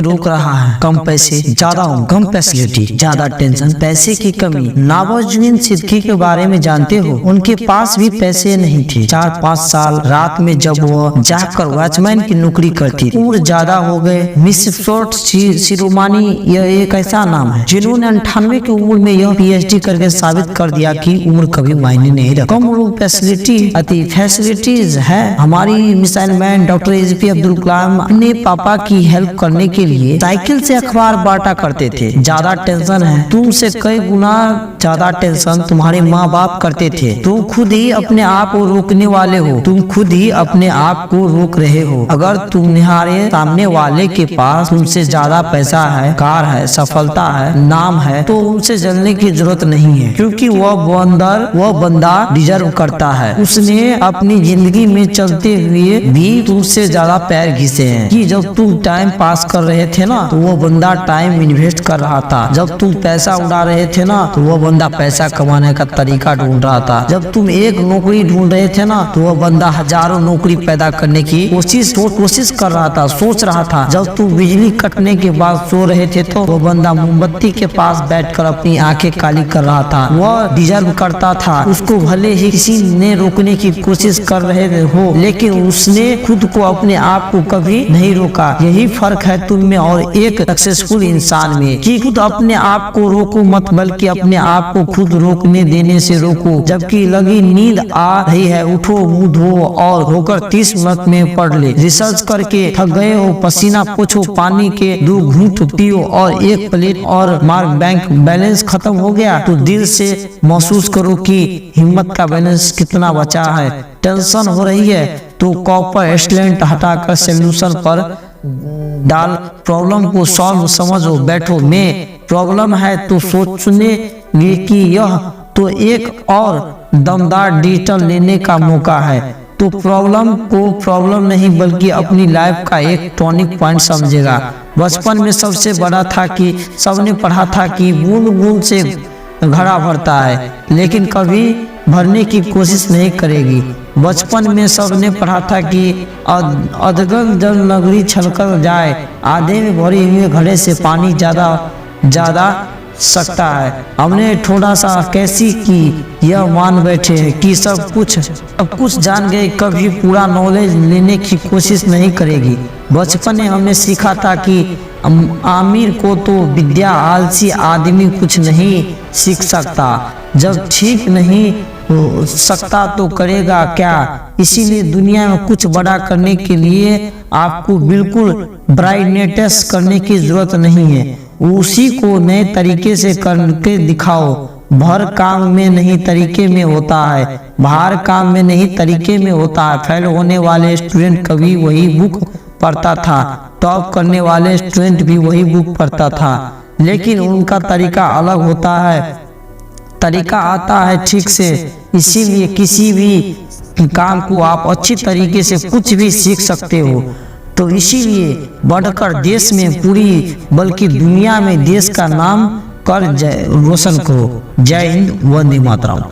रोक रहा है। कम पैसे, ज्यादा कम फैसिलिटी, ज्यादा टेंशन, पैसे की कमी। नवाजुद्दीन सिद्दीकी के बारे में जानते हो, उनके पास भी पैसे नहीं थे। 4-5 साल रात में जब वह जाकर वॉचमैन की नौकरी करती, उम्र ज्यादा हो गए। मिस फोर्ट शिरोमानी यह एक ऐसा नाम है जिन्होंने 98 की उम्र में यह PhD करके साबित कर दिया कि उम्र कभी मायने नहीं रखती। कम फैसिलिटीज है। हमारी missile man doctor APJ Abdul Kalam अपने पापा की हेल्प करने के लिए साइकिल से अखबार बांटा करते थे। ज्यादा टेंशन है, तुमसे कई गुना ज्यादा टेंशन तुम्हारे माँ बाप करते थे। तुम खुद ही अपने आप को रोकने वाले हो, तुम खुद ही अपने आप को रोक रहे हो। अगर तुम्हारे सामने वाले के पास तुमसे ज्यादा पैसा है, कार है, सफलता है, नाम है, तो उनसे जलने की जरूरत नहीं है, क्योंकि वह बंदा डिजर्व करता है। उसने अपनी जिंदगी में चलते हुए भी तुमसे ज्यादा पैर घिसे हैं। कि जब तुम टाइम पास कर रहे थे ना, तो वो बंदा टाइम इन्वेस्ट कर रहा था। जब तुम पैसा उड़ा रहे थे ना, तो वो बंदा पैसा कमाने का तरीका ढूंढ रहा था। जब तुम एक नौकरी ढूंढ रहे थे ना, तो वो बंदा हजारों नौकरी पैदा करने की कोशिश कर रहा था, सोच रहा था। जब तुम बिजली कटने के बाद सो रहे थे, तो वो बंदा मोमबत्ती के पास बैठकर अपनी आंखें काली कर रहा था। वह डिजर्व करता था। उसको भले ही किसी ने रोकने की कोशिश कर रहे हो, लेकिन उसने खुद को, अपने आप को कभी नहीं रोका। यही फर्क है तुम में और एक सक्सेसफुल इंसान में, कि खुद अपने आप को रोको मत, बल्कि अपने आप को खुद रोकने देने से रोको। जबकि लगी नींद आ रही है, उठो, मुंह धो और होकर 30 मिनट में पढ़ ले। रिसर्च करके थक गए हो, पसीना पोछो, पानी के 2 घूंट पियो और 1 प्लेट और मार्क बैंक बैलेंस खत्म हो गया तो दिल से महसूस करो कि हिम्मत का बैलेंस कितना बचा है। टेंशन हो रही है तो कॉपर एक्सीलेंट हटाकर सोल्यूशन पर डाल, प्रॉब्लम को सॉल्व समझो, बैठो। में प्रॉब्लम है तो सोचने कि यह तो एक और दमदार डिसीजन लेने का मौका है। तो प्रॉब्लम को प्रॉब्लम नहीं बल्कि अपनी लाइफ का एक टर्निंग पॉइंट समझेगा। बचपन में सबसे बड़ा था कि सबने पढ़ा था कि बूंद बूंद से घड़ा भरता है, लेकिन कभी भरने की कोशिश नहीं करेगी। बचपन में सबने पढ़ा था कि अधगल जल नगरी छलक जाए, आधे में भरे हुए घड़े से पानी ज्यादा सकता है। हमने थोड़ा सा कैसी की यह मान बैठे हैं कि सब कुछ जान गए, कभी पूरा नॉलेज लेने की कोशिश नहीं करेगी। बचपन में हमने सीखा था कि आमिर को तो विद्या, आलसी आदमी कुछ नहीं सीख सकता। जब ठीक नहीं हो सकता तो करेगा क्या। इसीलिए दुनिया में कुछ बड़ा करने के लिए आपको बिल्कुल ब्राइटनेस करने की जरूरत नहीं है, उसी को नए तरीके से करके दिखाओ। भर काम में नहीं तरीके में होता है, बाहर काम में नहीं तरीके में होता है। फेल होने वाले स्टूडेंट कभी वही बुक पढ़ता था, टॉप करने वाले स्टूडेंट भी वही बुक पढ़ता था, लेकिन उनका तरीका अलग होता है, तरीका आता है ठीक से। इसीलिए किसी भी काम को आप अच्छी तरीके से कुछ भी सीख सकते हो। तो इसीलिए बढ़कर देश में पूरी बल्कि दुनिया में देश का नाम कर रोशन करो। जय हिंद, वंदे मातरम।